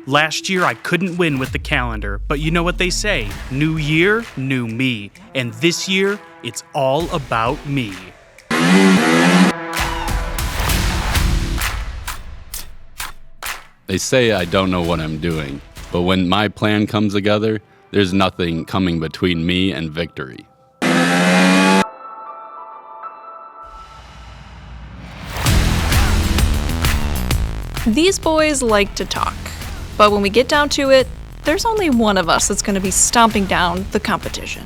Last year I couldn't win with the calendar, but you know what they say, new year, new me. And this year, it's all about me. They say I don't know what I'm doing, but when my plan comes together, there's nothing coming between me and victory. These boys like to talk, but when we get down to it, there's only one of us that's going to be stomping down the competition.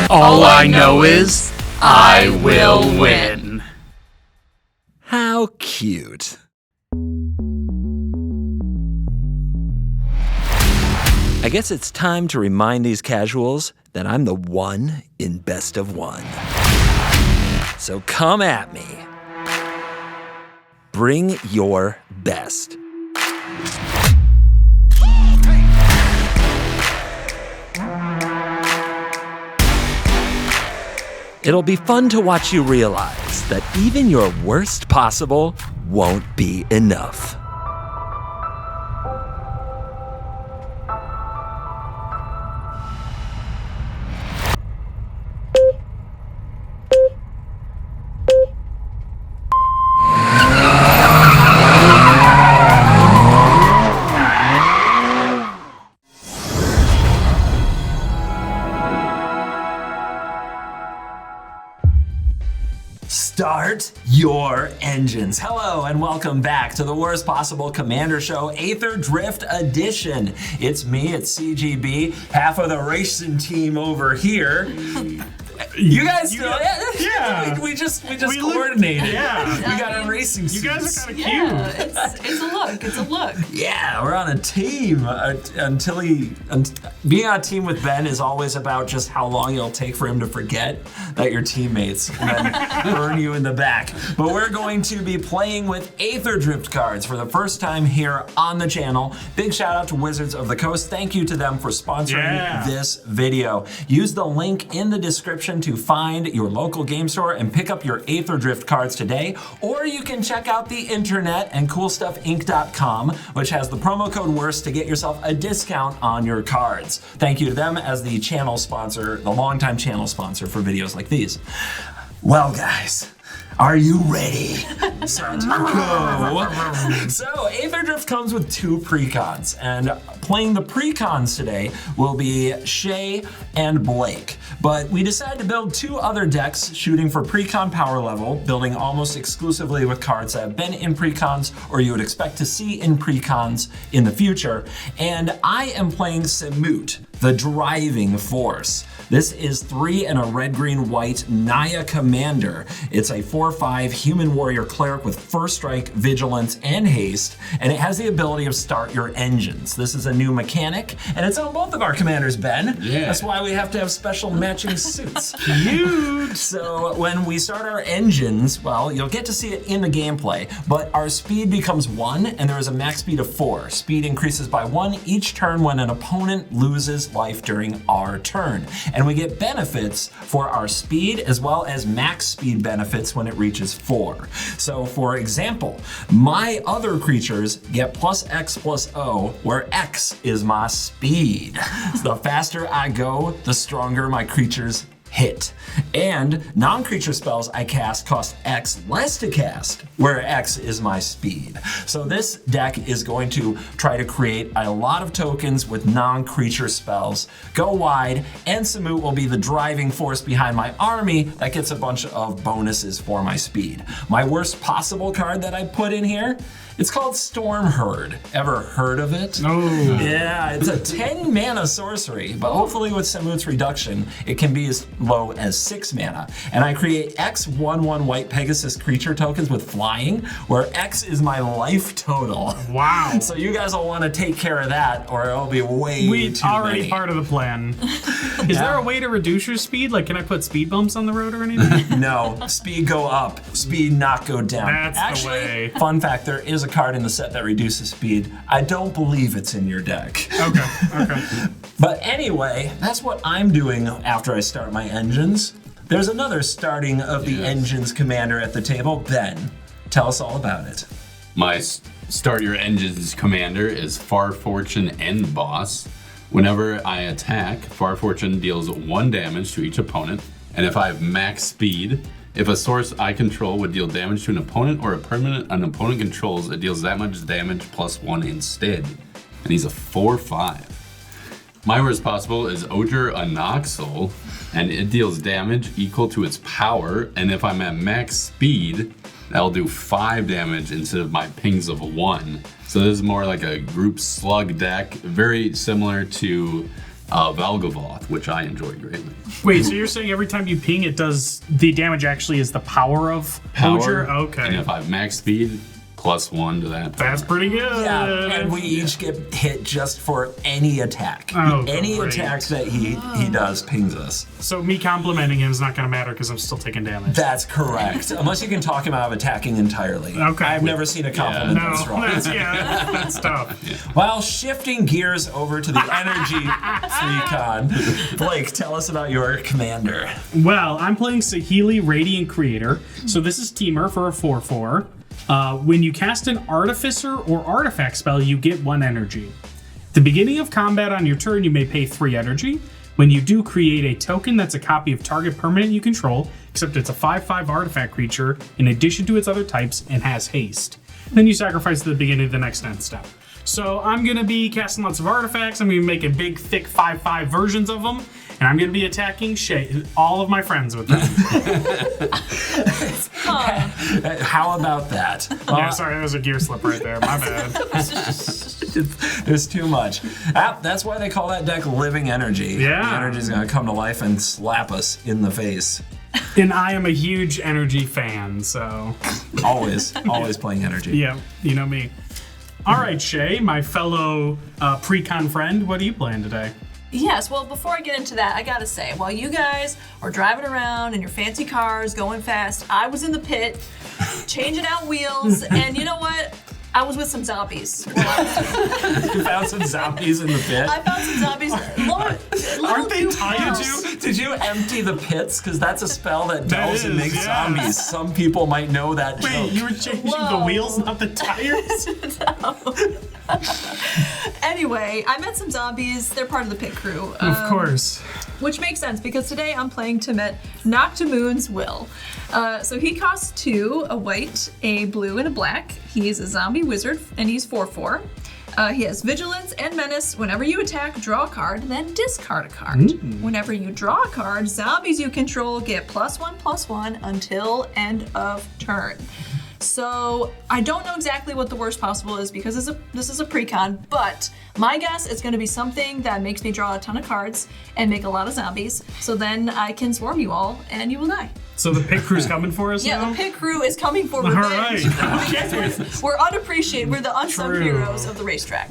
All I know is, I will win. How cute. I guess it's time to remind these casuals that I'm the one in best of one. So come at me. Bring your best. It'll be fun to watch you realize that even your worst possible won't be enough. Start your engines. Hello and welcome back to the Worst Possible Commander Show, Aether Drift Edition. It's me, it's CGB, half of the racing team over here. You guys still, yeah. We just coordinated. We got a racing suit. You guys are kind of cute. Yeah, it's a look. Yeah, we're on a team. Being on a team with Ben is always about just how long it'll take for him to forget that you're teammates and then burn you in the back. But we're going to be playing with Aether Drift cards for the first time here on the channel. Big shout out to Wizards of the Coast. Thank you to them for sponsoring this video. Use the link in the description to find your local game store and pick up your Aether Drift cards today, or you can check out the internet and coolstuffinc.com, which has the promo code WORST to get yourself a discount on your cards. Thank you to them as the channel sponsor, the longtime channel sponsor for videos like these. Well, guys, are you ready? Set, go. So, Aether Drift comes with two precons, and playing the precons today will be Shea and Blake. But we decided to build two other decks shooting for precon power level, building almost exclusively with cards that have been in precons or you would expect to see in precons in the future. And I am playing Samut, the driving force. This is 3 and a red, green, white Naya Commander. It's a 4/5 human warrior cleric with first strike, vigilance, and haste, and it has the ability of start your engines. This is a new mechanic, and it's on both of our commanders, Ben. Yeah. That's why we have to have special matching suits. Cute. So when we start our engines, well, you'll get to see it in the gameplay, but our speed becomes 1, and there is a max speed of 4. Speed increases by 1 each turn when an opponent loses life during our turn. And we get benefits for our speed as well as max speed benefits when it reaches 4. So for example, my other creatures get +X+O, where X is my speed. The faster I go, the stronger my creatures hit. And non-creature spells I cast cost X less to cast, where X is my speed. So this deck is going to try to create a lot of tokens with non-creature spells, go wide, and Samut will be the driving force behind my army that gets a bunch of bonuses for my speed. My worst possible card that I put in here, it's called Storm Herd. Ever heard of it? Oh. Yeah, it's a 10 mana sorcery, but hopefully with Samut's reduction, it can be as low as 6 mana. And I create X 1/1 white Pegasus creature tokens with flying, where X is my life total. Wow. So you guys will want to take care of that, or it'll be way too already many. part of the plan. Is there a way to reduce your speed? Like, can I put speed bumps on the road or anything? No, speed go up, speed not go down. That's the way. Fun fact, there is a card in the set that reduces speed. I don't believe it's in your deck. Okay. But anyway, that's what I'm doing after I start my engines. There's another starting of the engines commander at the table. Ben, tell us all about it. My start your engines commander is Far Fortune and Boss. Whenever I attack, Far Fortune deals 1 damage to each opponent, and if I have max speed, if a source I control would deal damage to an opponent or a permanent an opponent controls, it deals that much damage plus 1 instead. And he's a 4/5. My worst possible is Odger Anoxel, and it deals damage equal to its power, and if I'm at max speed, that'll do 5 damage instead of my pings of 1. So this is more like a group slug deck, very similar to Valgavoth, which I enjoy greatly. Wait, so you're saying every time you ping, it does the damage actually is the power of Odger? Okay. And if I have max speed, plus 1 to that. That's pretty good. Yeah, and we each get hit just for any attack. Any great. attack that he does pings us. So me complimenting him is not going to matter because I'm still taking damage. That's correct. Unless you can talk him out of attacking entirely. Okay. I've never seen a compliment No, that's wrong. that's tough. Well, shifting gears over to the energy Recon. Blake, tell us about your commander. Well, I'm playing Saheeli Radiant Creator. So this is Teamer for a 4/4. When you cast an Artificer or Artifact spell, you get 1 energy. At the beginning of combat on your turn, you may pay 3 energy. When you do, create a token that's a copy of target permanent you control, except it's a 5/5 artifact creature in addition to its other types and has haste. Then you sacrifice at the beginning of the next end step. So I'm going to be casting lots of artifacts. I'm going to be making big, thick 5/5 versions of them. And I'm going to be attacking Shea, all of my friends with them. How about that? Yeah, sorry, that was a gear slip right there. My bad. There's too much. That's why they call that deck Living Energy. Yeah. The energy's going to come to life and slap us in the face. And I am a huge energy fan, so. Always playing energy. Yeah, you know me. All right, Shea, my fellow pre-con friend, what are you playing today? Yes, well, before I get into that, I gotta say, while you guys were driving around in your fancy cars, going fast, I was in the pit, changing out wheels, and you know what? I was with some zombies. You found some zombies in the pit? I found some zombies. Aren't they tired? Did you empty the pits? Because that's a spell that delves and is, makes yeah. zombies. Some people might know that joke. Wait, you were changing the wheels, not the tires? Anyway, I met some zombies. They're part of the pit crew. Of course. Which makes sense because today I'm playing Timette Noctamoon's Will. So he costs 2, a white, a blue, and a black. He's a zombie wizard and he's 4/4. He has Vigilance and Menace. Whenever you attack, draw a card, then discard a card. Whenever you draw a card, zombies you control get +1/+1 until end of turn. So I don't know exactly what the worst possible is because this is a pre-con, but my guess is going to be something that makes me draw a ton of cards and make a lot of zombies. So then I can swarm you all and you will die. So the pit crew's coming for us Yeah, now? the pit crew is coming for All revenge. right. We're unappreciated. We're the unsung True. heroes of the racetrack.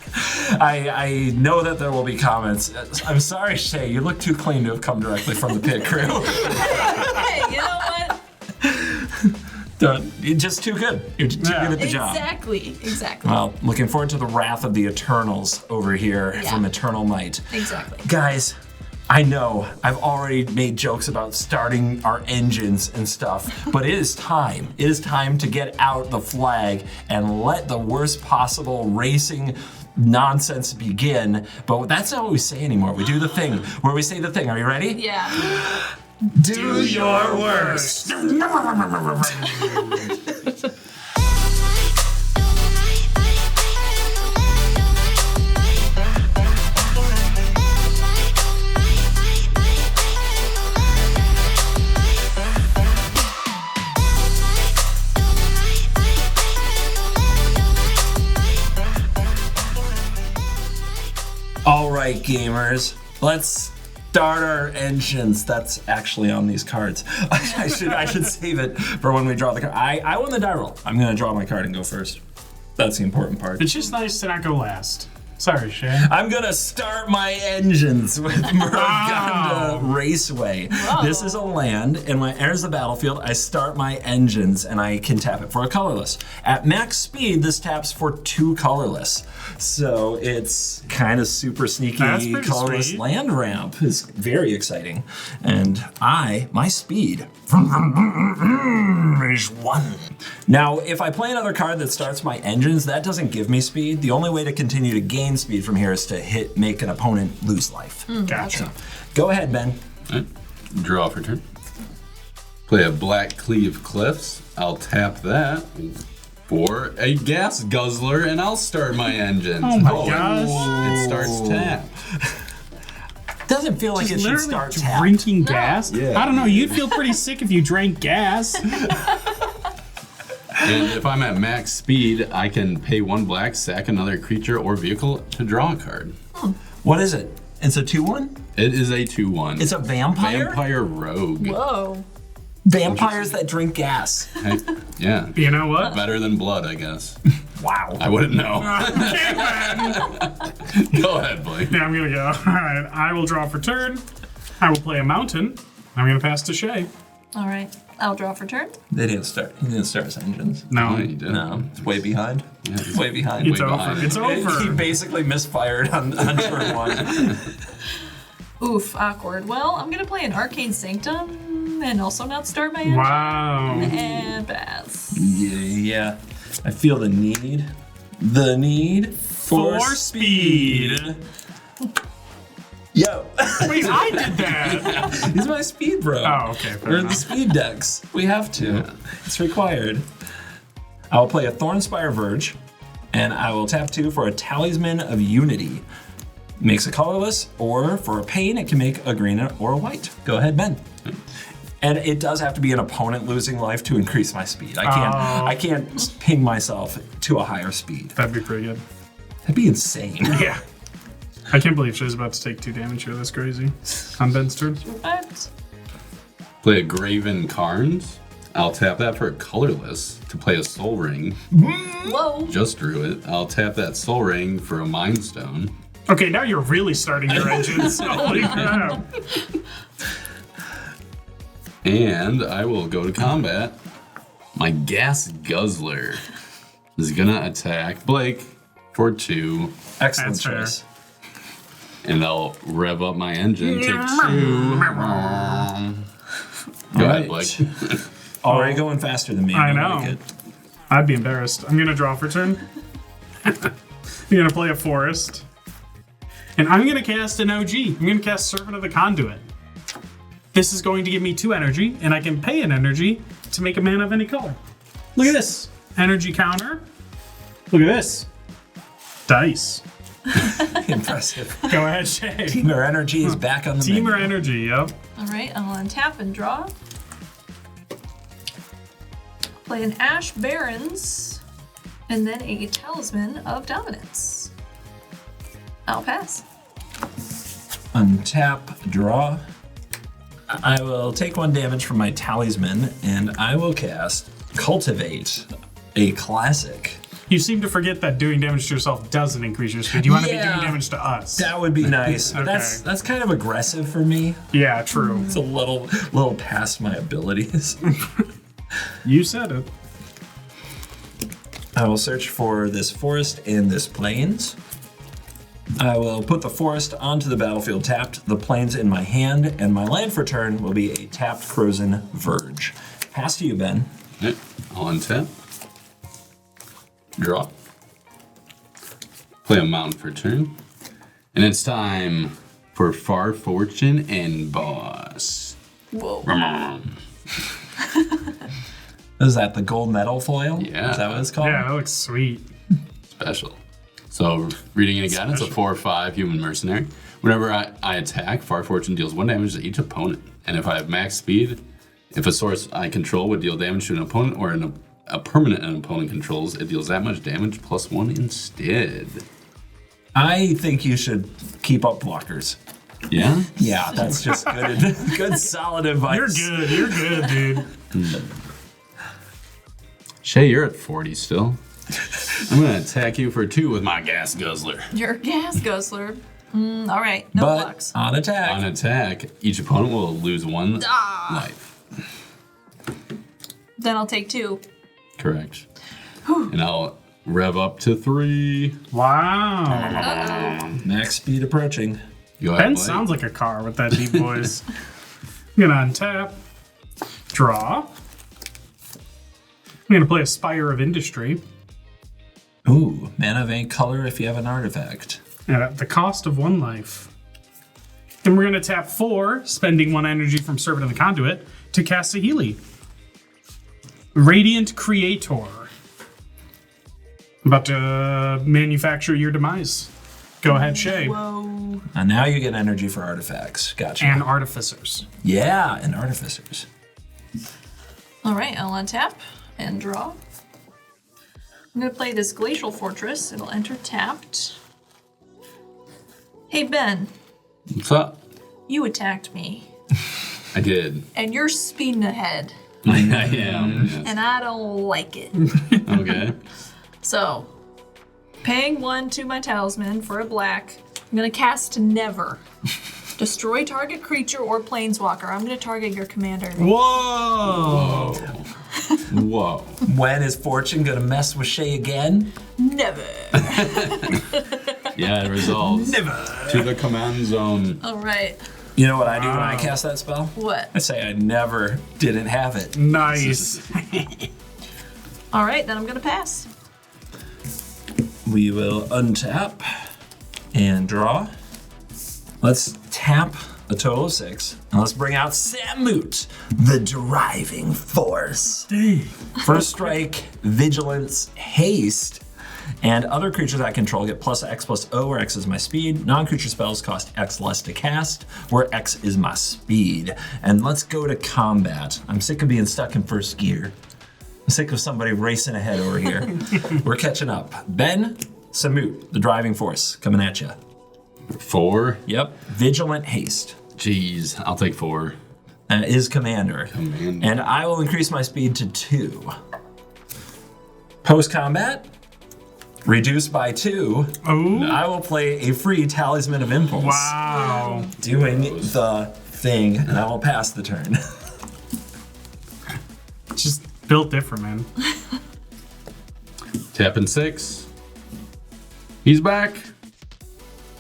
I know that there will be comments. I'm sorry, Shea, you look too clean to have come directly from the pit crew. Hey, you know what? You're just too good. You're too good at the job. Exactly. Well, looking forward to the wrath of the Eternals over here Yeah. from Eternal Might. Exactly. Guys, I know I've already made jokes about starting our engines and stuff, but it is time. It is time to get out the flag and let the worst possible racing nonsense begin. But that's not what we say anymore. We do the thing where we say the thing. Are you ready? Yeah. Do your worst. All right, gamers, let's start our engines. That's actually on these cards. I should save it for when we draw the card. I won the die roll. I'm gonna draw my card and go first. That's the important part. It's just nice to not go last. Sorry, Shea. I'm gonna start my engines with Muruganda Raceway. Whoa. This is a land, and when it enters the battlefield, I start my engines, and I can tap it for a colorless. At max speed, this taps for 2 colorless. So it's kind of super sneaky. That's pretty Colorless sweet. land ramp is very exciting. And my speed is 1. Now, if I play another card that starts my engines, that doesn't give me speed. The only way to continue to gain speed from here is to make an opponent lose life. Gotcha. Go ahead, Ben. All right. Draw for turn. Play a Black Cleave Cliffs. I'll tap that for a Gas Guzzler, and I'll start my engine. Oh my gosh. It starts tap. Doesn't feel like it should Literally start tap. drinking gas? Yeah. I don't know. You'd feel pretty sick if you drank gas. And if I'm at max speed, I can pay 1 black, sack another creature or vehicle to draw a card. What is it? It's a 2/1? It is a 2/1. It's a vampire? Vampire Rogue. Whoa. Vampires that drink gas. Heck, yeah. You know what? Better than blood, I guess. Wow. I wouldn't know. Okay, man. Go ahead, Blake. Yeah, I'm gonna go. All right, I will draw for turn. I will play a mountain. I'm gonna pass to Shea. All right. I'll draw for turn. They didn't start. He didn't start his engines. No, Oh, you did. No, it's way behind. Yeah, It's way behind. it's way over. behind. It's He over. basically misfired on turn 1. Oof, awkward. Well, I'm gonna play an Arcane Sanctum and also not start my engine. Wow. And pass. Yeah. I feel the need. The need for speed. Yo. Wait, I did that. He's my speed bro. Oh, okay. Fair We're in the enough. speed decks. We have to. It's required. I will play a Thornspire Verge, and I will tap 2 for a Talisman of Unity. Makes a colorless, or for a pain, it can make a green or a white. Go ahead, Ben. And it does have to be an opponent losing life to increase my speed. I can't ping myself to a higher speed. That'd be pretty good. That'd be insane. Yeah. I can't believe Shea's about to take 2 damage here. That's crazy. On Ben's turn. But Play a Graven Carnes. I'll tap that for a colorless to play a Soul Ring. whoa. Just drew it. I'll tap that Soul Ring for a Mind Stone. Okay, now you're really starting your engines. Holy crap. And I will go to combat. My Gas Guzzler is gonna attack Blake for 2, Excellent That's fair. choice. and I'll rev up my engine. Take 2. Go ahead, Blake. Already going faster than me. I don't know. like it. I'd be embarrassed. I'm gonna draw for turn. I'm gonna play a forest. And I'm gonna cast an OG. I'm gonna cast Servant of the Conduit. This is going to give me 2 energy, and I can pay an energy to make a mana of any color. Look at this. Energy counter. Look at this. Dice. Impressive. Go ahead, Shea. Teamer energy is back on the Teamer menu. energy, yep. All right, I'll untap and draw. Play an Ash Barrens, and then a Talisman of Dominance. I'll pass. Untap, draw. I will take 1 damage from my Talisman, and I will cast Cultivate, a classic. You seem to forget that doing damage to yourself doesn't increase your speed. You want to be Yeah. doing damage to us. That would be nice. But Okay. that's kind of aggressive for me. Yeah, true. It's a little past my abilities. You said it. I will search for this forest and this plains. I will put the forest onto the battlefield tapped, the plains in my hand, and my land for turn will be a tapped Frozen Verge. Pass to you, Ben. Okay, I'll untap. Draw. Play a mountain for turn. And it's time for Far Fortune and Boss. Whoa. Is that the gold medal foil? Yeah. Is that what it's called? Yeah, that looks sweet. Special. So, reading it again, it's a 4/5 human mercenary. Whenever I attack, Far Fortune deals 1 damage to each opponent. And if I have max speed, if a source I control would deal damage to an opponent or a permanent an opponent controls, it deals that much damage plus 1 instead. I think you should keep up blockers. Yeah? Yeah, that's just good solid advice. You're good. You're good, dude. Shea, you're at 40 still. I'm gonna attack you for 2 with my gas guzzler. Your gas guzzler. All right, no But blocks. on attack. On attack, each opponent will lose 1 life. Then I'll take 2. Correct. And I'll rev up to 3. Wow. Max speed approaching. Go ahead, Ben Blake. sounds like a car with that deep voice. I'm gonna untap, draw. I'm gonna play a Spire of Industry, Ooh, mana of any color if you have an artifact. and at the cost of 1 life. Then we're gonna tap 4, spending 1 energy from Servant of the Conduit to cast a Healy. Radiant Creator. About to manufacture your demise. Go ahead, Shea. Whoa. And now you get energy for artifacts. Gotcha. And Artificers. yeah, and artificers. All right, I'll untap and draw. I'm gonna play this Glacial Fortress. It'll enter tapped. Hey Ben, What's up? you attacked me, I did. and you're speeding ahead, I am. Yes. and I don't like it. Okay. So, paying 1 to my talisman for a black, I'm gonna cast Never. Destroy target creature or planeswalker. I'm gonna target your commander. Whoa! Whoa. When is Fortune gonna mess with Shea again? Never. Yeah, it resolves. Never. To the command zone. All right. You know what I do when I cast that spell? What? I say I never didn't have it. Nice. All right, then I'm gonna pass. We will untap and draw. Let's tap a total of 6. And let's bring out Samut, the driving force. Dang. First strike, vigilance, haste, and other creatures I control get plus X plus O, where X is my speed. Non-creature spells cost X less to cast, where X is my speed. And let's go to combat. I'm sick of being stuck in first gear. I'm sick of somebody racing ahead over here. We're catching up. Ben, Samut, the driving force, coming at you. 4. Yep, vigilant haste. Jeez, I'll take 4. And is commander. Commander. And I will increase my speed to 2. Post combat, reduced by 2. Oh, I will play a free Talisman of Impulse. wow. Doing the thing, and I will pass the turn. Just built different, man. Tapping 6. He's back.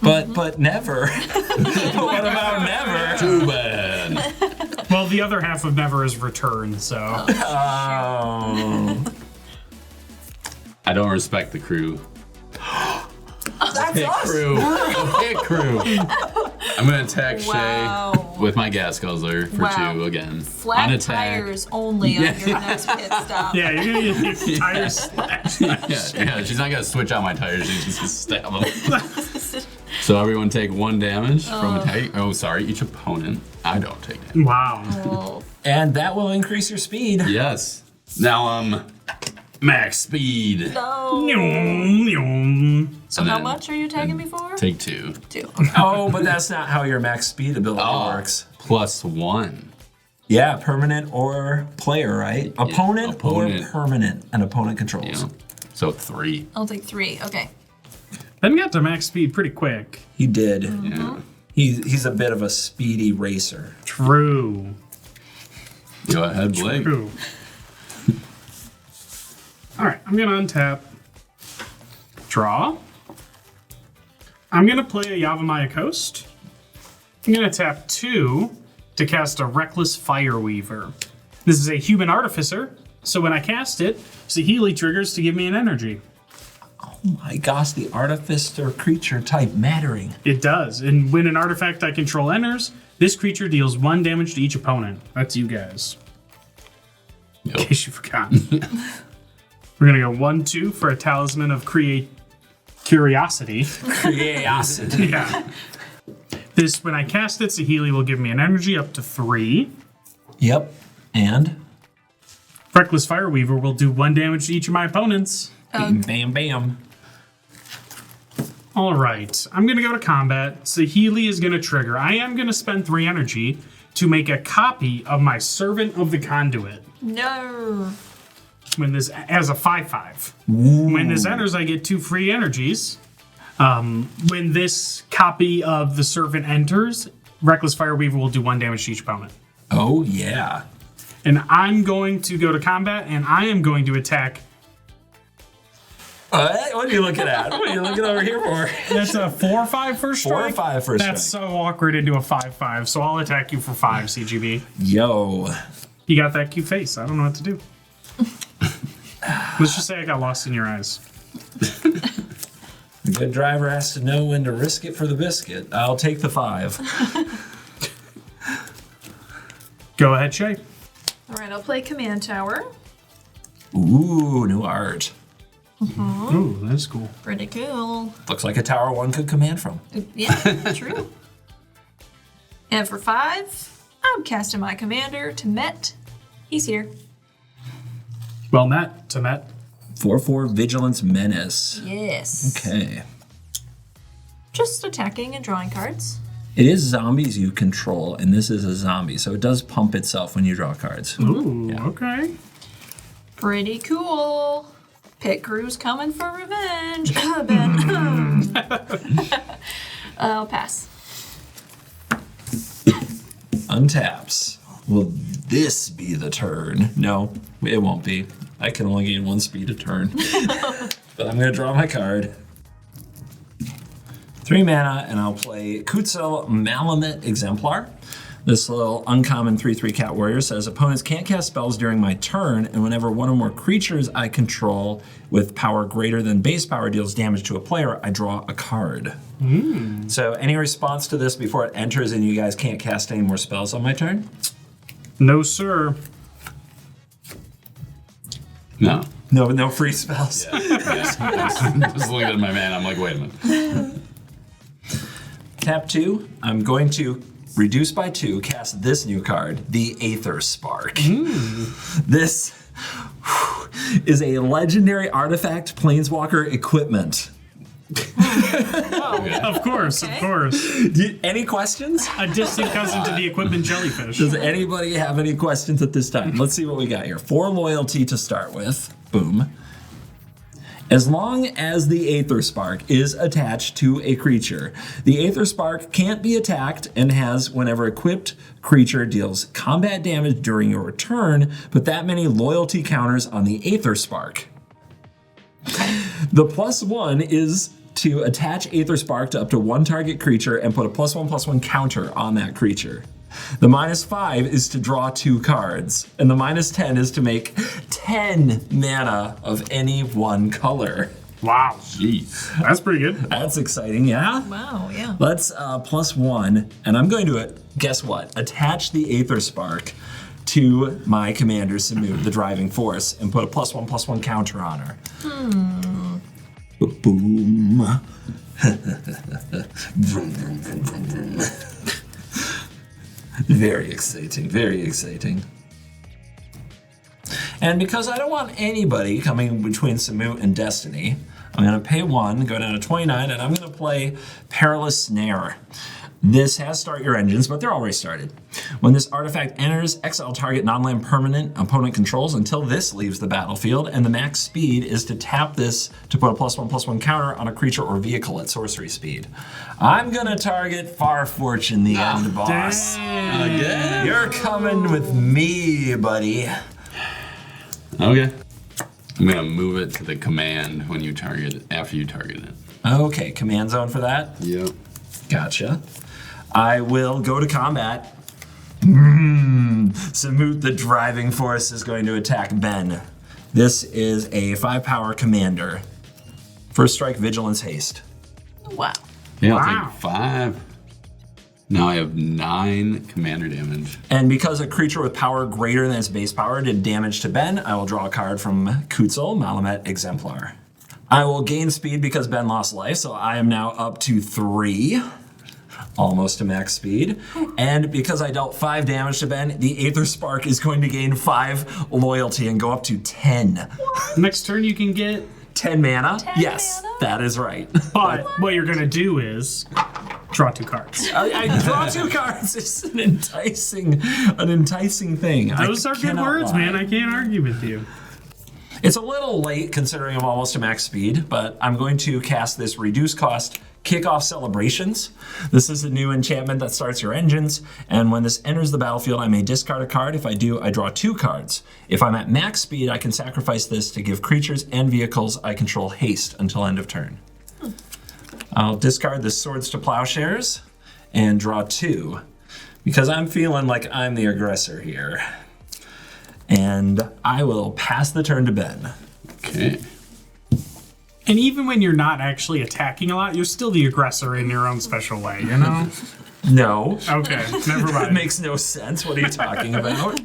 But never. What about never? Too bad. Well, the other half of Never is Return, so. Oh. I don't respect the crew. That's Hit crew. Hit crew. I'm gonna attack Wow. Shay with my gas guzzler for Wow. 2 again. Flat On attack. tires only on your next pit stop. Yeah, you're gonna get your tires slashed. Yeah, she's not gonna switch out my tires. She's just gonna stab them. So everyone take 1 damage from attack. Oh, sorry, each opponent. I don't take damage. Wow. Oh, And that will increase your speed. Yes. Now max speed. no. Nyom, nyom. So And how then- much are you tagging me for? Take 2. 2. Oh, but that's not how your max speed ability works. Plus 1. Yeah, permanent or player, right? Opponent, opponent. or permanent, and opponent controls. Yeah. So 3. I'll take 3. Okay. Ben got to max speed pretty quick. He did. Yeah. He's a bit of a speedy racer. True. Go ahead, Blake. True. All right, I'm gonna untap. Draw. I'm gonna play a Yavimaya Coast. I'm gonna tap 2 to cast a Reckless Fireweaver. This is a human artificer, so when I cast it, Saheeli triggers to give me an energy. Oh my gosh, the artificer creature type mattering. It does, and when an artifact I control enters, this creature deals 1 damage to each opponent. That's you guys, in Yep. case you forgot. We're gonna go 1-2 for a Talisman of Curiosity. Curiosity. Yeah. This, when I cast it, Saheeli will give me an energy up to 3. Yep. And Reckless Fireweaver will do 1 damage to each of my opponents. bam, bam, bam. All right, I'm gonna go to combat. Saheeli is gonna trigger. I am gonna spend 3 energy to make a copy of my Servant of the Conduit. No. when this as a 5/5. When this enters, I get 2 free energies. When this copy of the Servant enters, Reckless Fireweaver will do 1 damage to each opponent. Oh, yeah. And I'm going to go to combat, and I am going to attack. What are you looking at? What are you looking over here for? That's a 4/5 first strike. 4/5 first That's strike. so awkward into a 5/5, so I'll attack you for 5, CGB. Yo. You got that cute face. I don't know what to do. Let's just say I got lost in your eyes. A good driver has to know when to risk it for the biscuit. I'll take the 5. Go ahead, Shea. All right, I'll play Command Tower. Ooh, new art. Ooh, that's cool. Pretty cool. Looks like a tower one could command from. Yeah, true. And for 5, I'm casting my commander to Met. He's here. Well met, Tamet. 4/4 Vigilance Menace. Yes. Okay. Just attacking and drawing cards. It is zombies you control, and this is a zombie, so it does pump itself when you draw cards. Ooh, okay. Pretty cool. Pit crew's coming for revenge. Ben. I'll pass. Untaps. Will this be the turn? No, it won't be. I can only gain 1 speed a turn. But I'm going to draw my card. 3 mana, and I'll play Coast Malamute Exemplar. This little uncommon 3/3 cat warrior says opponents can't cast spells during my turn, and whenever one or more creatures I control with power greater than base power deals damage to a player, I draw a card. So any response to this before it enters and you guys can't cast any more spells on my turn? No, sir. No. No free spells. Just looking at my man, I'm like, wait a minute. Tap 2, I'm going to reduce by 2, cast this new card, the Aether Spark. This is a legendary artifact planeswalker equipment. Of course, of course. Any questions? A distant cousin to the equipment jellyfish. Does anybody have any questions at this time? Let's see what we got here. 4 loyalty to start with. Boom. As long as the Aether Spark is attached to a creature, the Aether Spark can't be attacked and has, whenever equipped creature deals combat damage during your turn, put that many loyalty counters on the Aether Spark. The +1 is to attach Aether Spark to up to 1 target creature and put a +1/+1 counter on that creature. The -5 is to draw 2 cards, and the -10 is to make 10 mana of any one color. Wow. Jeez. That's pretty good. That's exciting, yeah? Wow, yeah. Let's +1, and I'm going to, guess what? Attach the Aether Spark to my commander, Samut, the driving force, and put a +1/+1 counter on her. Boom. Very exciting, very exciting. And because I don't want anybody coming between Samut and Destiny, I'm going to pay 1, go down to 29, and I'm going to play Perilous Snare. This has start your engines, but they're already started. When this artifact enters, exile target non-land permanent opponent controls until this leaves the battlefield, and the max speed is to tap this to put a +1/+1 counter on a creature or vehicle at sorcery speed. I'm gonna target Far Fortune, the end boss. Again? You're coming with me, buddy. Okay. I'm gonna move it to the command when you target it, after you target it. Okay, command zone for that. Yep. Gotcha. I will go to combat. Samut, the driving force, is going to attack Ben. This is a 5-power commander. First strike, vigilance, haste. Wow. Yeah, I'll Wow. take 5. Now I have 9 commander damage. And because a creature with power greater than its base power did damage to Ben, I will draw a card from Coast Malamute Exemplar. I will gain speed because Ben lost life, so I am now up to 3. Almost to max speed. And because I dealt 5 damage to Ben, the Aether Spark is going to gain 5 loyalty and go up to 10. Next turn you can get, 10 mana? 10 Yes, mana? that is right. but what you're gonna do is draw 2 cards. I draw 2 cards. It's an enticing thing. Those are good words, man. I can't argue with you. It's a little late considering I'm almost to max speed, but I'm going to cast this reduced cost Kickoff Celebrations. This is a new enchantment that starts your engines, and when this enters the battlefield, I may discard a card. If I do, I draw 2 cards. If I'm at max speed, I can sacrifice this to give creatures and vehicles I control haste until end of turn. I'll discard the Swords to Plowshares and draw 2, because I'm feeling like I'm the aggressor here. And I will pass the turn to Ben. Okay. And even when you're not actually attacking a lot, you're still the aggressor in your own special way, you know? No. Okay, never It mind. makes no sense. What are you talking about?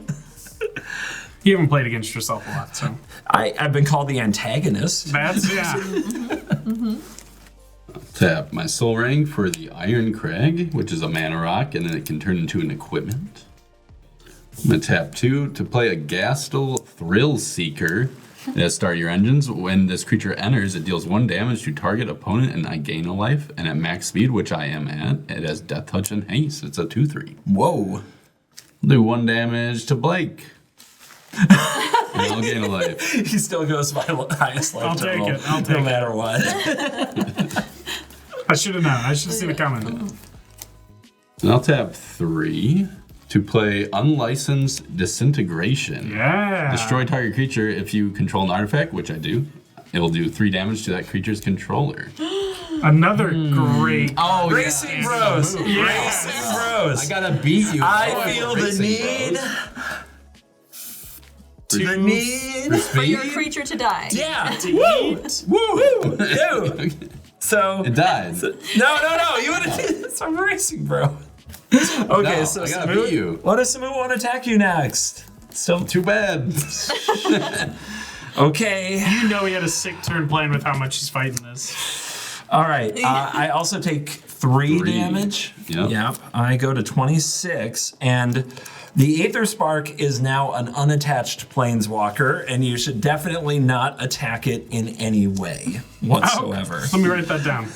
You haven't played against yourself a lot, so. I've been called the antagonist. That's, yeah. Tap my Soul Ring for the Iron Crag, which is a mana rock, and then it can turn into an equipment. I'm going to tap 2 to play a Gastel Thrill Seeker. Start your engines. When this creature enters, it deals 1 damage to target opponent, and I gain a life. And at max speed, which I am at, it has Death Touch and Haste. It's a 2/3. Whoa. I'll do 1 damage to Blake. And I'll gain a life. He still goes by highest life I'll take total, it. I'll take no it. matter what. I should have known. I should have seen it coming. And I'll tap 3 to play Unlicensed Disintegration. Yeah. Destroy target creature if you control an artifact, which I do. It will do 3 damage to that creature's controller. Another great. Oh, Racing Bros. Yeah. Racing Bros. I gotta beat you. I feel the need. The need. For your creature to die. Yeah. Woo! Woo! Woo! So. It died. No. You would have did some racing, bro. Okay, No, so I gotta Samut, beat you. what does Samut want to attack you next? Still Too bad. okay. You know he had a sick turn playing with how much he's fighting this. All right. I also take 3 3. damage. Yep. I go to 26, and the Aether Spark is now an unattached planeswalker, and you should definitely not attack it in any way whatsoever. Let me write that down.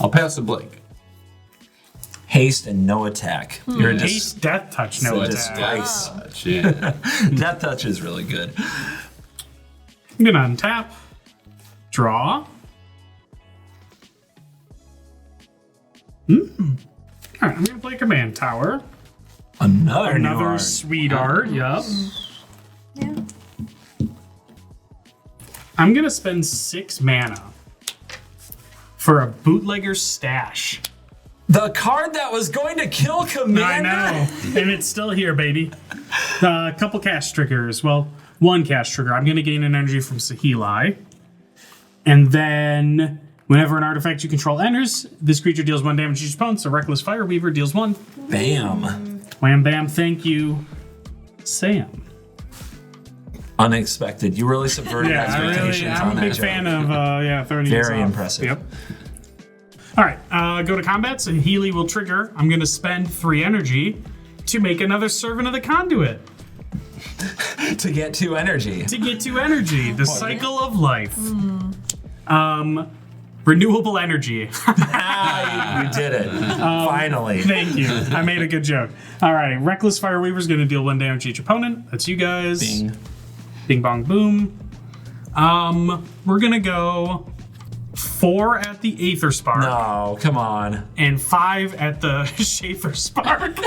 I'll pass to Blake. Haste and no attack. You're a Haste, Death Touch, no So attack. disgrace. Yeah. Death Touch is really good. I'm gonna untap. Draw. Alright, I'm gonna play Command Tower. Another Another new sweetheart, yup. Yeah. I'm gonna spend 6 mana for a bootlegger's stash. The card that was going to kill Commander. I know, and it's still here, baby. A couple cast triggers. Well, 1 cast trigger. I'm gonna gain an energy from Sahili. And then, whenever an artifact you control enters, this creature deals 1 damage to each opponent, so Reckless Fireweaver deals 1. Bam. Wham bam, thank you, Sam. Unexpected. You really subverted expectations I'm on a that big joke. fan of, 30 Very impressive. Yep. All right, go to combat, so Healy will trigger. I'm going to spend 3 energy to make another Servant of the Conduit. To get 2 energy. To get 2 energy, the cycle of life. Renewable energy. You did it. Finally. Thank you. I made a good joke. All right, Reckless Fireweaver is going to deal 1 damage to each opponent. That's you guys. Bing. Bing bong boom. We're going to go 4 at the Aether Spark. No, come on. And 5 at the Schaefer Spark.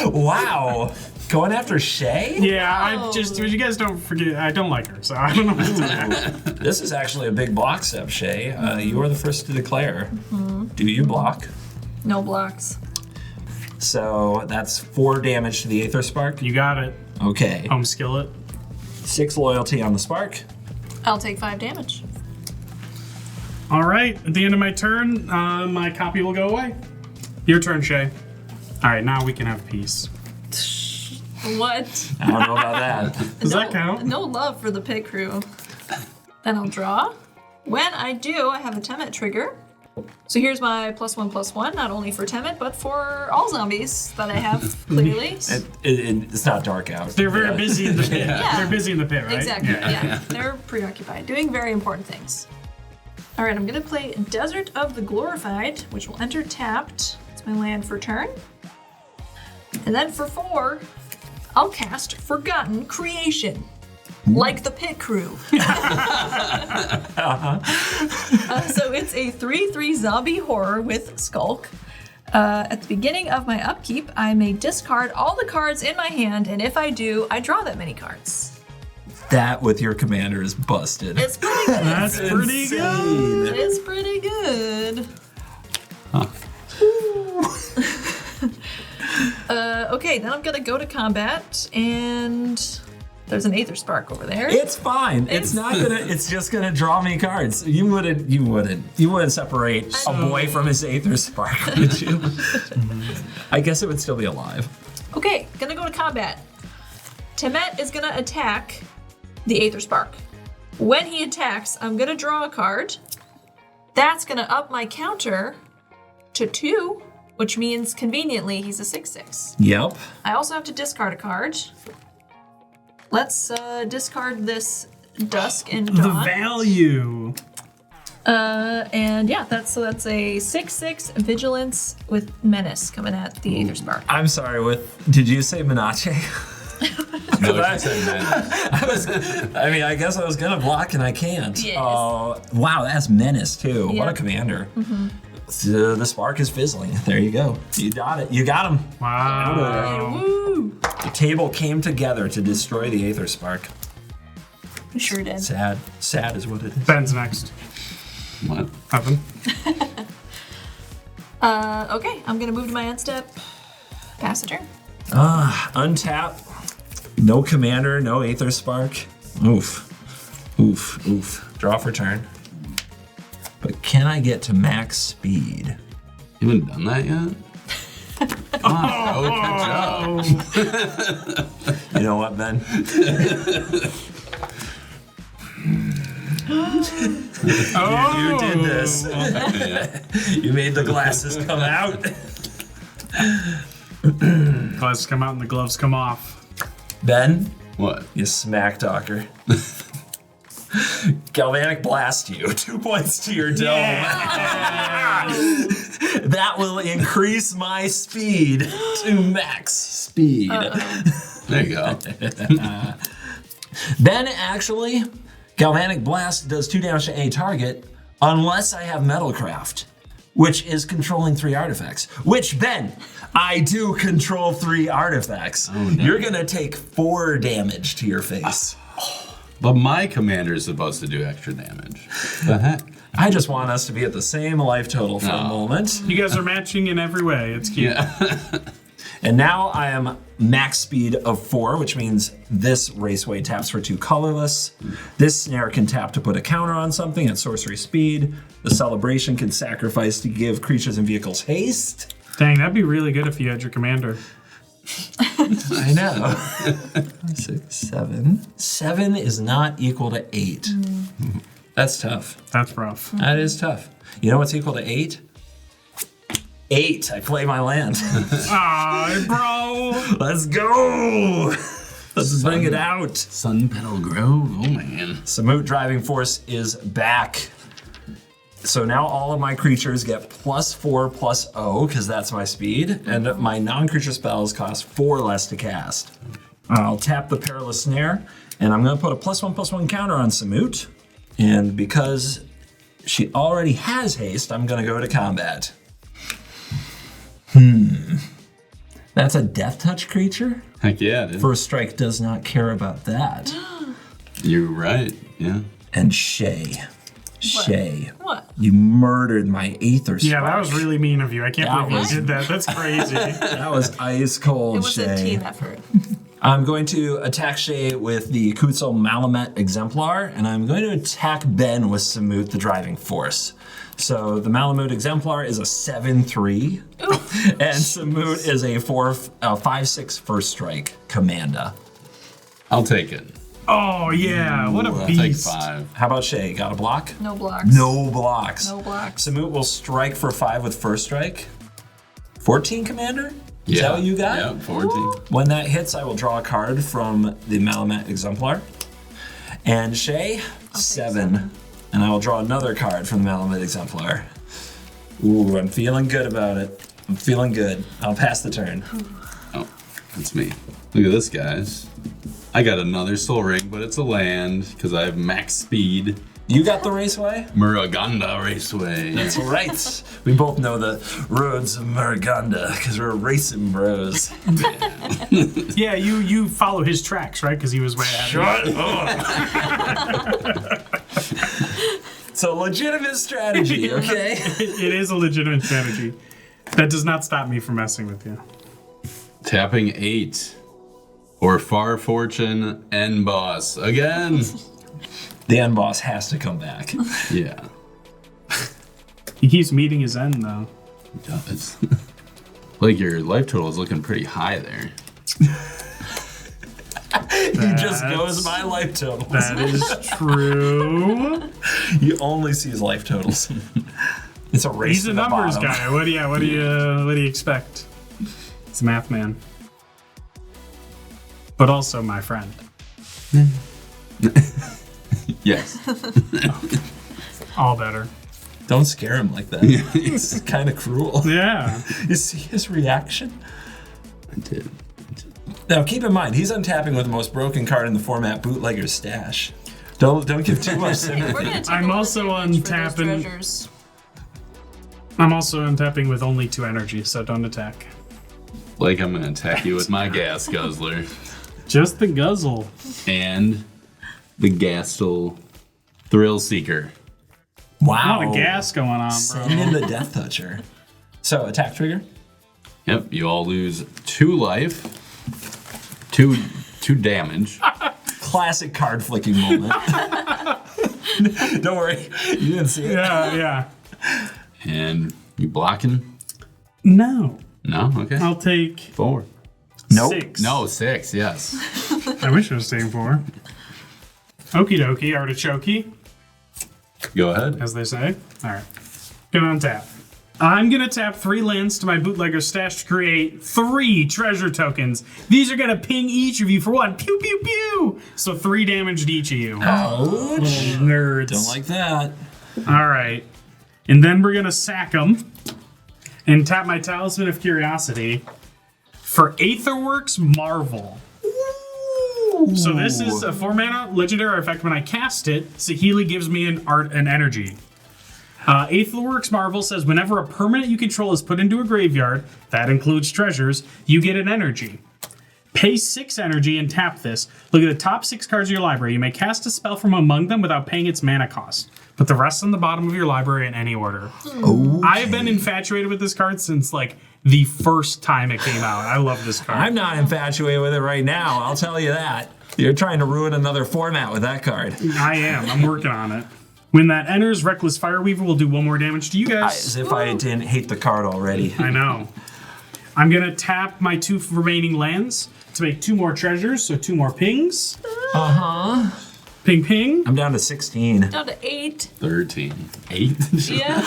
Wow. Going after Shea? Yeah, you guys don't forget, I don't like her, so I don't know what to do. This is actually a big block step, Shea. You are the first to declare. Do you block? No blocks. So that's 4 damage to the Aether Spark. You got it. Okay. Home skillet. 6 loyalty on the Spark. I'll take 5 damage. All right, at the end of my turn, my copy will go away. Your turn, Shea. All right, now we can have peace. What? I don't know about that. Does that count? No love for the pit crew. Then I'll draw. When I do, I have a Temet trigger. So here's my +1/+1, not only for Temet, but for all zombies that I have, clearly. It's not dark out. They're very busy in the pit. Yeah. They're busy in the pit, right? Exactly, yeah. They're preoccupied, doing very important things. All right, I'm gonna play Desert of the Glorified, which will enter tapped. It's my land for turn. And then for 4, I'll cast Forgotten Creation. Like the pit crew. So it's a 3/3 zombie horror with Skulk. At the beginning of my upkeep, I may discard all the cards in my hand, and if I do, I draw that many cards. That with your commander is busted. It's pretty good. That's pretty good. It's pretty good. Okay, then I'm gonna go to combat, and there's an Aether Spark over there. It's fine. It's not gonna. It's just gonna draw me cards. You wouldn't separate a boy from his Aether Spark, would you? I guess it would still be alive. Okay, gonna go to combat. Temet is gonna attack the Aether Spark. When he attacks, I'm gonna draw a card. That's gonna up my counter to 2, which means conveniently he's a 6/6. Yep. I also have to discard a card. Let's discard this Dusk and The Dawn. value. And yeah, that's a 6/6 Vigilance with Menace coming at the Aether Spark. I'm sorry. Did you say Menace? No, she said men. I guess I was gonna block and I can't. Yes. Wow, that's Menace too. Yeah. What a commander. The spark is fizzling. There you go. You got it. You got him. Wow. Woo! The table came together to destroy the Aether Spark. We sure did. Sad. Sad is what it is. Ben's next. What? Evan. Okay, I'm gonna move to my end step. Pass the turn. Untap. No commander, no Aether Spark. Oof. Oof. Oof. Draw for turn. But can I get to max speed? You haven't done that yet? Come on, bro, catch up. You know what, Ben? You did this. You made the glasses come out. Glasses come out and the gloves come off. Ben, What? you smack talker. Galvanic blast you. 2 points to your dome. That will increase my speed to max speed. There you go. Ben, actually, Galvanic Blast does 2 damage to any target unless I have Metalcraft, which is controlling 3 artifacts. Which, Ben, I do control 3 artifacts. Oh, no. You're gonna take 4 damage to your face. But my commander is supposed to do extra damage. The heck? I just want us to be at the same life total for a moment. You guys are matching in every way. It's cute. Yeah. And now I am max speed of 4, which means this Raceway taps for 2 colorless. This Snare can tap to put a counter on something at sorcery speed. The Celebration can sacrifice to give creatures and vehicles haste. Dang, that'd be really good if you had your commander. I know. 6, 7. 7 is not equal to 8. That's tough. That's rough. That is tough. You know what's equal to 8? 8. I play my land. Ah, bro. Let's go. Let's bring it out. Sun Petal Grove. Oh man. Samut Driving Force is back. So now all of my creatures get +4/+0 because that's my speed, and my non-creature spells cost 4 less to cast. I'll tap the Perilous Snare, and I'm going to put a +1/+1 counter on Samut. And because she already has haste, I'm going to go to combat. That's a Death Touch creature? Heck yeah, dude. First Strike does not care about that. You're right. Yeah. And Shea. Shea. What? You murdered my Aether Spark. Yeah, that was really mean of you. I can't That believe was- you did that. That's crazy. That was ice cold, It was Shea. a team effort. I'm going to attack Shea with the Kutzal Malamet Exemplar, and I'm going to attack Ben with Samut the Driving Force. So the Malamute Exemplar is a 7/3, and Samut is a 5/6 First Strike Commander. I'll take it. Oh, yeah. What a I'll take beast. 5. How about Shea? Got a block? No blocks. No blocks. No blocks. Samut will strike for 5 with First Strike. 14, Commander? Is that what you got? Yeah, 14. When that hits, I will draw a card from the Malamet Exemplar. And Shea, 7. And I will draw another card from the Malamet Exemplar. Ooh, I'm feeling good about it. I'm feeling good. I'll pass the turn. Oh. That's me. Look at this, guys. I got another soul ring, but it's a land because I have max speed. You got the raceway? Muruganda Raceway. That's right. We both know the roads of Muruganda because we're racing bros. Yeah, you follow his tracks, right? Because he was way ahead. Shut up. It's a legitimate strategy, okay? It is a legitimate strategy. That does not stop me from messing with you. Tapping 8. Or Far Fortune End Boss. Again. The end boss has to come back. Yeah. He keeps meeting his end, though. It does. Like your life total is looking pretty high there. He just goes by life totals. That is true. He only sees life totals. It's a race. He's to a the numbers bottom. guy. What do you expect? He's a math man. But also my friend. Yes. All better. Don't scare him like that. It's kind of cruel. Yeah. You see his reaction? I did. Now keep in mind, he's untapping with the most broken card in the format, Bootlegger's Stash. Don't give too much We're sympathy. gonna take I'm a lot of also damage for those untapping- treasures. I'm also untapping with only 2 energy, so don't attack. Like I'm gonna attack you with my gas guzzler. Just the guzzle. And the Gastel Thrill Seeker. A Wow. lot of gas going on, bro. Send in the Death Toucher. So, attack trigger? Yep, you all lose 2 life. 2 damage. Classic card flicking moment. Don't worry, you didn't see it. Yeah. And you blocking? No. No? Okay. I'll take 4. Nope. 6. No, 6, yes. I wish I was taking 4. Okie dokie, artichoke, Go ahead. as they say. Alright. Gonna untap. I'm gonna tap 3 lands to my bootlegger stash to create 3 treasure tokens. These are gonna ping each of you for 1. Pew pew pew! So 3 damage to each of you. Ouch. Nerds. Don't like that. Alright. And then we're gonna sack them and tap my Talisman of Curiosity for Aetherworks Marvel. So this is a 4-mana legendary effect. When I cast it, Saheeli gives me an energy. Aetherworks Marvel says whenever a permanent you control is put into a graveyard, that includes treasures, you get an energy. Pay 6 energy and tap this. Look at the top 6 cards of your library. You may cast a spell from among them without paying its mana cost. Put the rest on the bottom of your library in any order. Okay. I've been infatuated with this card since the first time it came out. I love this card. I'm not infatuated with it right now, I'll tell you that. You're trying to ruin another format with that card. I am. I'm working on it. When that enters, Reckless Fireweaver will do 1 more damage to you guys. As if I didn't hate the card already. I know. I'm going to tap my 2 remaining lands to make 2 more treasures, so 2 more pings. Uh-huh. Ping, ping. I'm down to 16. Down to 8. 13. 8? Yeah.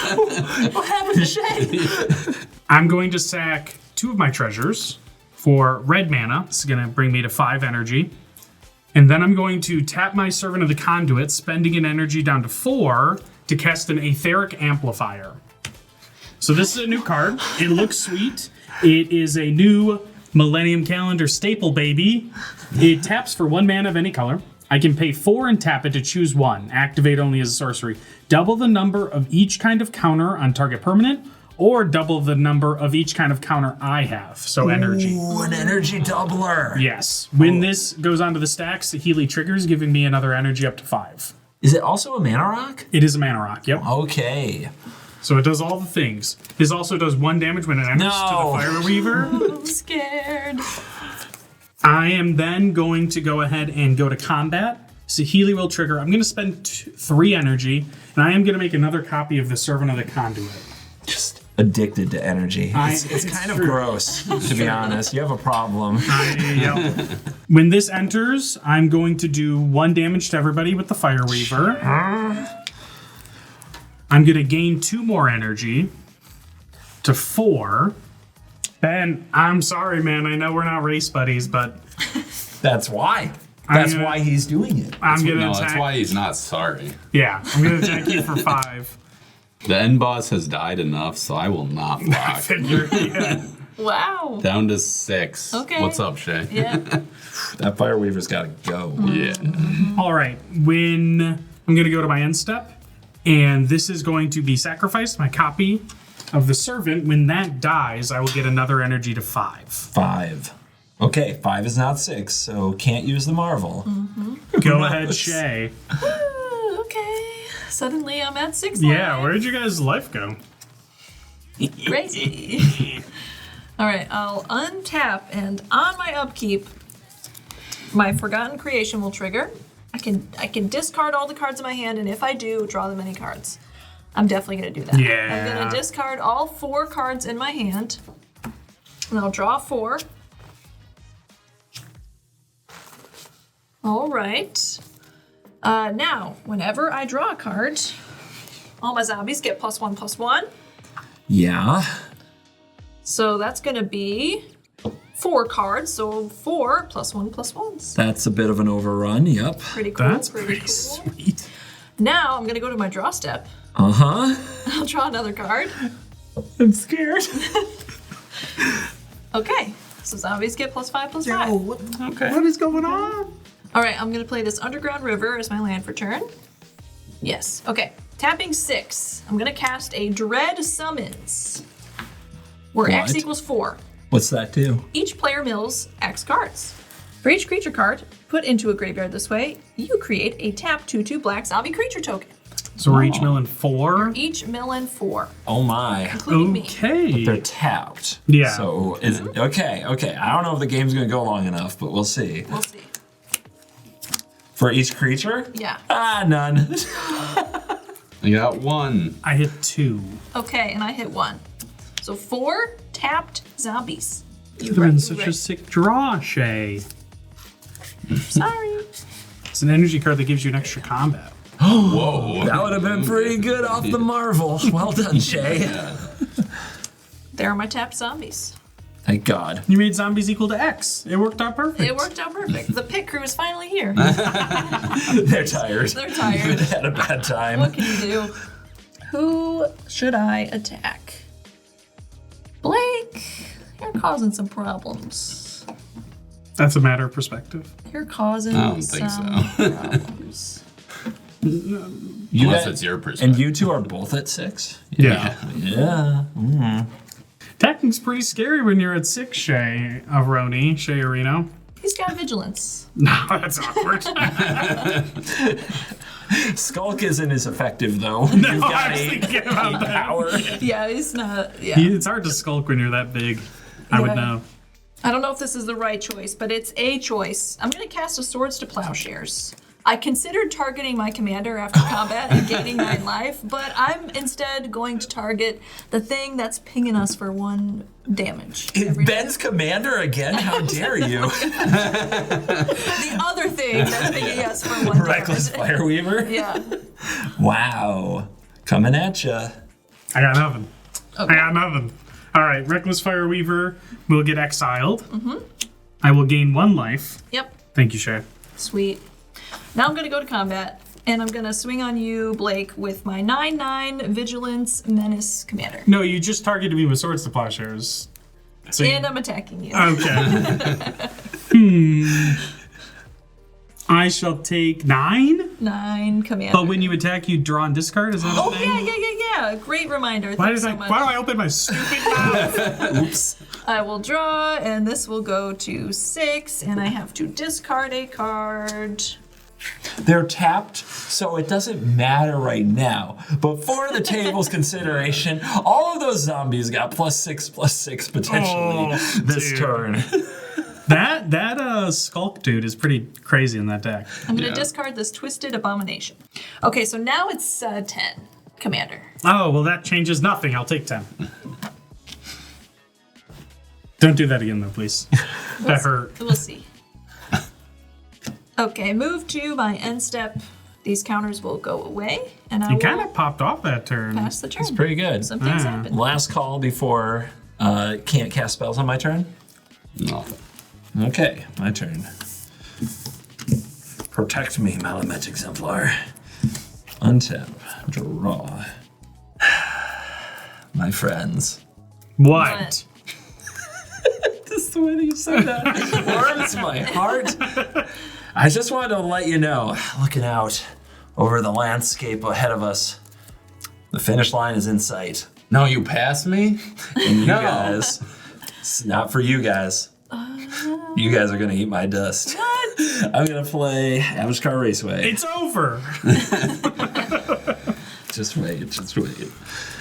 What happened to Shea? I'm going to sack 2 of my treasures for red mana. This is going to bring me to 5 energy. And then I'm going to tap my Servant of the Conduit, spending an energy down to 4 to cast an Etheric Amplifier. So this is a new card. It looks sweet. It is a new Millennium Calendar staple baby. It taps for 1 mana of any color. I can pay 4 and tap it to choose 1. Activate only as a sorcery. Double the number of each kind of counter on target permanent, or double the number of each kind of counter I have. So energy. Ooh, an energy doubler. Yes. When this goes onto the stack, Saheeli triggers, giving me another energy up to 5. Is it also a mana rock? It is a mana rock, yep. Okay. So it does all the things. This also does 1 damage when it enters to the Fire Weaver. I'm scared. I am then going to go ahead and go to combat. Saheeli will trigger. I'm going to spend 3 energy, and I am going to make another copy of the Servant of the Conduit. Just addicted to energy. It's kind of true. gross, to be honest. You have a problem. Yep. When this enters, I'm going to do 1 damage to everybody with the Fire Weaver. I'm going to gain 2 more energy to 4. Ben, I'm sorry, man. I know we're not race buddies, but That's why. That's gonna- why he's doing it. I'm going to No, attack. that's why he's not sorry. Yeah, I'm going to attack you for 5. The end boss has died enough, so I will not block. Yeah. Wow. Down to 6. Okay. What's up, Shea? Yeah. That Fireweaver's got to go. Yeah. All right, when I'm going to go to my end step, and this is going to be sacrificed, my copy of the servant. When that dies, I will get another energy to 5. 5. Okay, 5 is not 6, so can't use the Marvel. Go ahead, Shea. Okay. Suddenly I'm at 6 Yeah, life. where did you guys' life go? Crazy. All right, I'll untap, and on my upkeep, my Forgotten Creation will trigger. I can discard all the cards in my hand, and if I do, draw them any cards. I'm definitely gonna do that. Yeah. I'm gonna discard all 4 cards in my hand, and I'll draw 4. All right. Now, whenever I draw a card, all my zombies get +1/+1. Yeah. So that's gonna be 4 cards. So 4 +1/+1s. That's a bit of an overrun. Yep. Pretty cool. That's pretty pretty cool. sweet. Now I'm gonna go to my draw step. Uh-huh. I'll draw another card. I'm scared. Okay. So zombies get +5/+5. Okay. What is going on? All right, I'm gonna play this Underground River as my land for turn. Yes. Okay. Tapping 6. I'm gonna cast a Dread Summons, where X What? equals 4. What's that do? Each player mills X cards. For each creature card put into a graveyard this way, you create a tap 2/2 black zombie creature token. So we're each milling 4. Each mill in 4, Oh my. including me. Okay. They're tapped. Yeah. So is it okay? I don't know if the game's gonna go long enough, but we'll see. We'll see. For each creature? Yeah. None. I got 1. I hit 2. Okay, and I hit 1. So 4 tapped zombies. Could have been such a sick draw, Shea. Sorry. It's an energy card that gives you an extra combat. Whoa. That would have been pretty good off the Marvel. Well done, Shay. There are my tapped zombies. Thank God. You made zombies equal to X. It worked out perfect. It worked out perfect. The pit crew is finally here. They're tired. They're tired. They had a bad time. What can you do? Who should I attack? Blake, you're causing some problems. That's a matter of perspective. You're causing I don't think some so. problems. You Unless got- it's your perspective. And you two are both at 6? Yeah. Yeah. Attacking's pretty scary when you're at 6, Shea Aroni, Shea Areno. He's got vigilance. No, that's awkward. Skulk isn't as effective, though. You've got I was 8 thinking about that. power. Yeah, he's not. Yeah. It's hard to skulk when you're that big. I would Yeah. know. I don't know if this is the right choice, but it's a choice. I'm going to cast a Swords to Plowshares. I considered targeting my commander after combat and gaining 9 life, but I'm instead going to target the thing that's pinging us for 1 damage. every- Ben's commander again? How dare you? the other thing that's pinging us for 1 Reckless damage. Fireweaver? Yeah. Wow. Coming at ya. I got nothing. Okay. I got nothing. All right, Reckless Fireweaver will get exiled. I will gain 1 life. Yep. Thank you, Shea. Sweet. Now I'm going to go to combat, and I'm going to swing on you, Blake, with my 9/9 Vigilance Menace Commander. No, you just targeted me with Swords to Plowshares. So And I'm attacking you. Okay. I shall take 9. 9 Commander. But when you attack, you draw and discard. Is that a Oh, thing? yeah. Great reminder. Why Thanks did so I? much. Why do I open my stupid mouth? Oops. I will draw, and this will go to 6, and I have to discard a card. They're tapped, so it doesn't matter right now. But for the table's consideration, all of those zombies got +6/+6 potentially this dude. turn. That Skulk dude is pretty crazy in that deck. I'm going to discard this Twisted Abomination. Okay, so now it's 10, Commander. Oh, well, that changes nothing. I'll take 10. Don't do that again, though, please. That hurt. We'll see. Okay, move to my end step. These counters will go away, and I You will kind of popped off that turn. pass the turn. It's pretty good. Some things Ah. happen. Last call before can't cast spells on my turn. No. Okay, my turn. Protect me, Malamet Exemplar. Untap, draw. My friends. What? Just the way that you said that warms my heart. I just wanted to let you know, looking out over the landscape ahead of us, the finish line is in sight. No, you passed me? And you guys, it's not for you guys. You guys are going to eat my dust. What? I'm going to play Average Car Raceway. It's over. Just wait.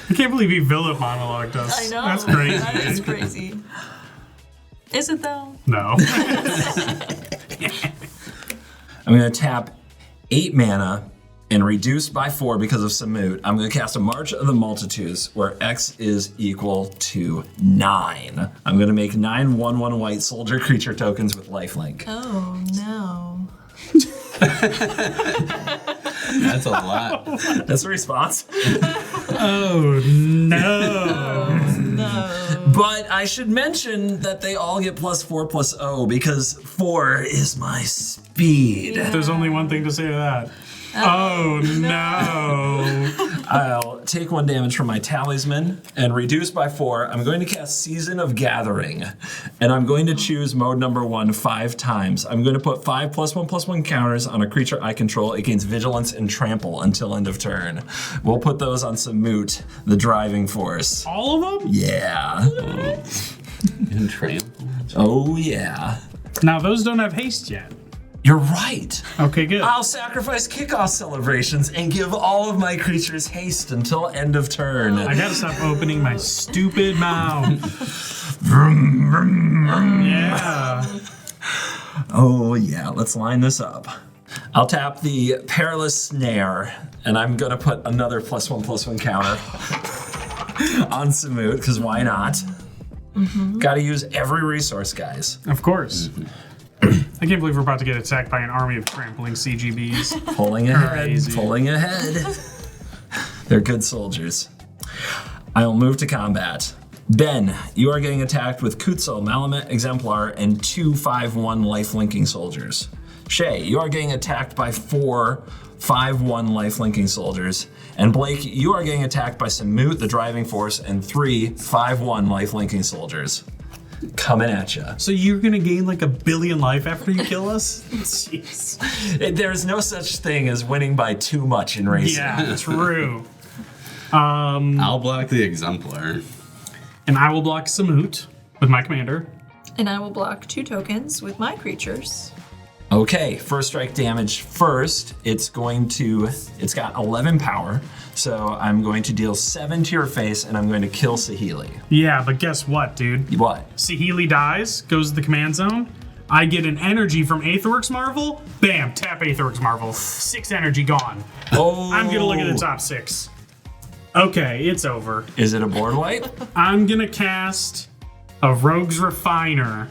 I can't believe he villain monologued us. I know. That's crazy. That is crazy. Is it though? No. I'm going to tap 8 mana and reduce by 4 because of Samut. I'm going to cast a March of the Multitudes where X is equal to 9. I'm going to make 9 1/1 white soldier creature tokens with lifelink. Oh no. That's a lot. That's the response. Oh no. No. But I should mention that they all get +4/+0 because 4 is my speed. There's only one thing to say to that. Oh no. I'll take 1 damage from my talisman and reduce by 4. I'm going to cast Season of Gathering, and I'm going to choose mode number 1 5 times. I'm going to put 5 +1/+1 counters on a creature I control. It gains Vigilance and Trample until end of turn. We'll put those on Samut, the driving force. All of them? Yeah. And trample. Oh yeah. Now those don't have haste yet. You're right. Okay, good. I'll sacrifice kickoff celebrations and give all of my creatures haste until end of turn. I gotta stop opening my stupid mouth. Yeah. Oh yeah, let's line this up. I'll tap the Perilous Snare, and I'm gonna put another +1/+1 counter on Samut, because why not? Gotta use every resource, guys. Of course. I can't believe we're about to get attacked by an army of trampling CGBs. Pulling ahead, Crazy. pulling ahead. They're good soldiers. I'll move to combat. Ben, you are getting attacked with Kutzel, Malamet, Exemplar, and 2 5/1 life-linking soldiers. Shea, you are getting attacked by 4 5/1 life-linking soldiers. And Blake, you are getting attacked by Samut, the driving force, and 3 5/1 life-linking soldiers. Coming at you. So you're gonna gain like 1 billion life after you kill us? Jeez. There's no such thing as winning by too much in racing. Yeah, true. I'll block the Exemplar. And I will block Samut with my commander. And I will block 2 tokens with my creatures. Okay, first strike damage first. It's got 11 power, so I'm going to deal 7 to your face, and I'm going to kill Saheeli. Yeah, but guess what, dude? What? Saheeli dies, goes to the command zone. I get an energy from Aetherworks Marvel. Bam, tap Aetherworks Marvel. 6 energy gone. Oh! I'm gonna look at the top 6. Okay, it's over. Is it a board wipe? I'm gonna cast a Rogue's Refiner.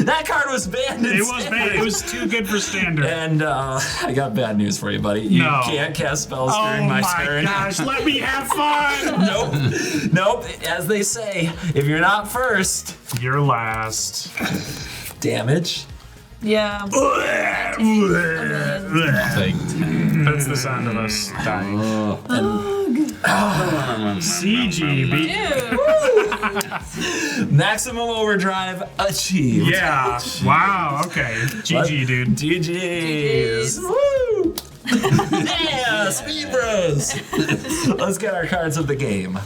That card was banned. It was bad. It was too good for standard. And I got bad news for you, buddy. You No. can't cast spells Oh during my turn. gosh, let me have fun! Nope. As they say, if you're not first, You're last. damage. Yeah. Take 10. That's the sound of us dying. CGB. Maximum overdrive achieved. Yeah. Wow. Okay. GG, dude. GG's. Woo! Yeah, Speed Bros. Let's get our cards of the game.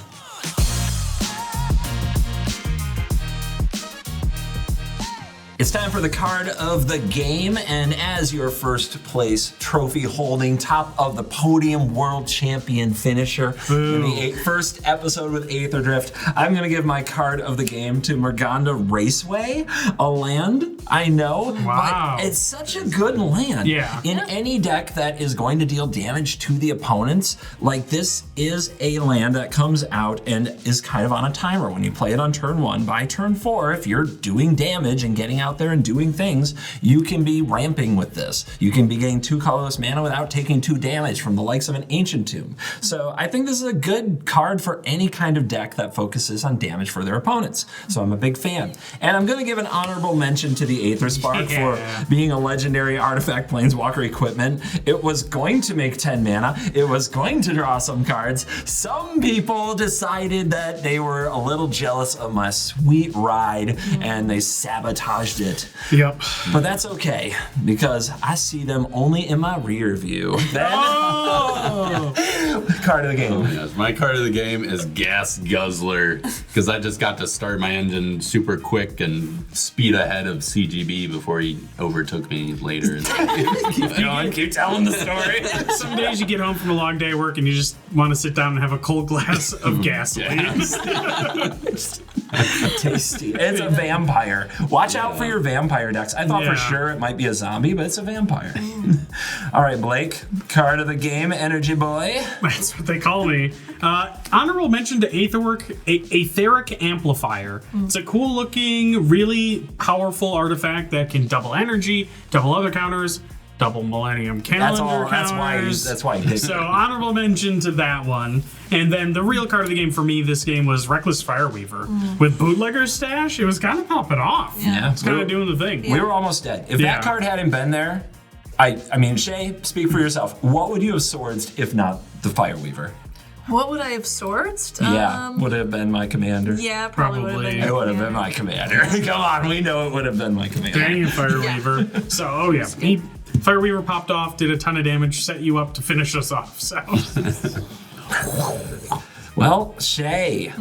It's time for the card of the game, and as your first place trophy holding top of the podium world champion finisher in the first episode with Aether Drift, I'm gonna give my card of the game to Morganda Raceway, a land I know, Wow. but it's such a good land. Yeah. In any deck that is going to deal damage to the opponents, like this is a land that comes out and is kind of on a timer. When you play it on turn 1, by turn 4, if you're doing damage and getting out there and doing things, you can be ramping with this. You can be getting 2 colorless mana without taking 2 damage from the likes of an Ancient Tomb. So I think this is a good card for any kind of deck that focuses on damage for their opponents. So I'm a big fan. And I'm gonna give an honorable mention to the the Aether Spark for being a legendary artifact planeswalker equipment. It was going to make 10 mana. It was going to draw some cards. Some people decided that they were a little jealous of my sweet ride and they sabotaged it. Yep. But that's okay because I see them only in my rear view. Then, card of the game. Yes, my card of the game is Gas Guzzler because I just got to start my engine super quick and speed ahead of CGB before he overtook me later. Keep going, keep telling the story. Some days you get home from a long day of work and you just want to sit down and have a cold glass of gasoline. Tasty. It's a vampire. Watch out for your vampire decks. I thought for sure it might be a zombie, but it's a vampire. All right, Blake, card of the game, Energy Boy. That's what they call me. Honorable mention to Aetheric Amplifier. It's a cool looking, really powerful artifact that can double energy, double other counters, double Millennium Calendar counters. That's why I picked So it. honorable mention to that one. And then the real card of the game for me this game was Reckless Fireweaver. With Bootlegger's Stash, it was kind of popping off. Yeah. It's kind of doing the thing. We were almost dead. If that card hadn't been there, I mean, Shea, speak for yourself. What would you have swordsed if not the Fireweaver? What would I have swords? Would have been my commander. Yeah, probably would have been. It would have been my commander. Come on, we know it would have been my commander. Dang it, Fireweaver. So, Fireweaver popped off, did a ton of damage, set you up to finish us off. So, well, Shea,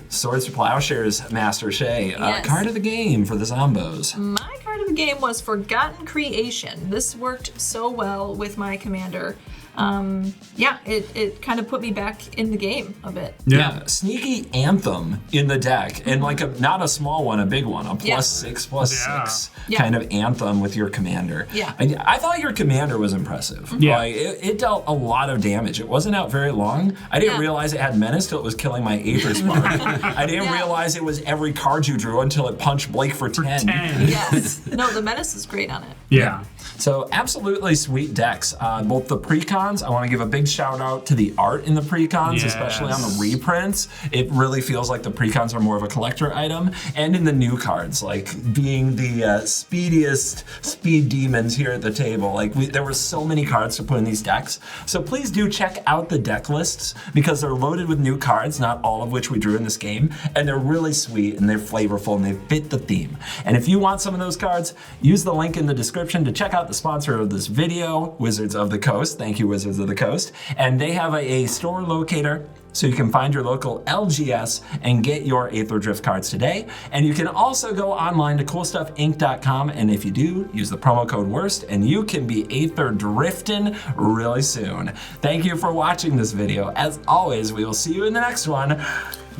Swords to Plowshares Master Shea, Yes. card of the game for the Zombos. My card of the game was Forgotten Creation. This worked so well with my commander. It kind of put me back in the game a bit. Yeah, Sneaky Anthem in the deck, and like not a small one, a big one, a +6/+6 kind of Anthem with your commander. Yeah. I thought your commander was impressive. Yeah. Like, it dealt a lot of damage. It wasn't out very long. I didn't realize it had menace till it was killing my Aether Spark. I didn't realize it was every card you drew until it punched Blake for 10. Yes. No, the menace is great on it. yeah. So absolutely sweet decks. Both the precons, I want to give a big shout out to the art in the precons, especially on the reprints. It really feels like the precons are more of a collector item. And in the new cards, like being the speediest speed demons here at the table. Like there were so many cards to put in these decks. So please do check out the deck lists because they're loaded with new cards, not all of which we drew in this game. And they're really sweet and they're flavorful and they fit the theme. And if you want some of those cards, use the link in the description to check out the sponsor of this video, Wizards of the Coast. Thank you, Wizards of the Coast. And they have a store locator so you can find your local LGS and get your Aether Drift cards today. And you can also go online to coolstuffinc.com, and if you do, use the promo code WORST and you can be Aether Drifting really soon. Thank you for watching this video. As always, we will see you in the next one.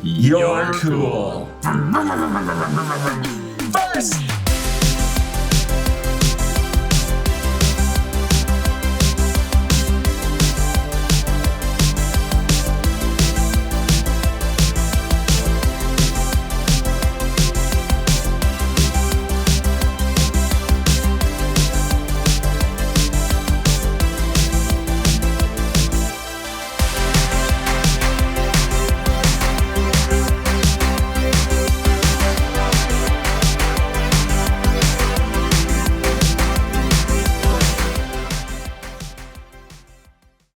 You're cool.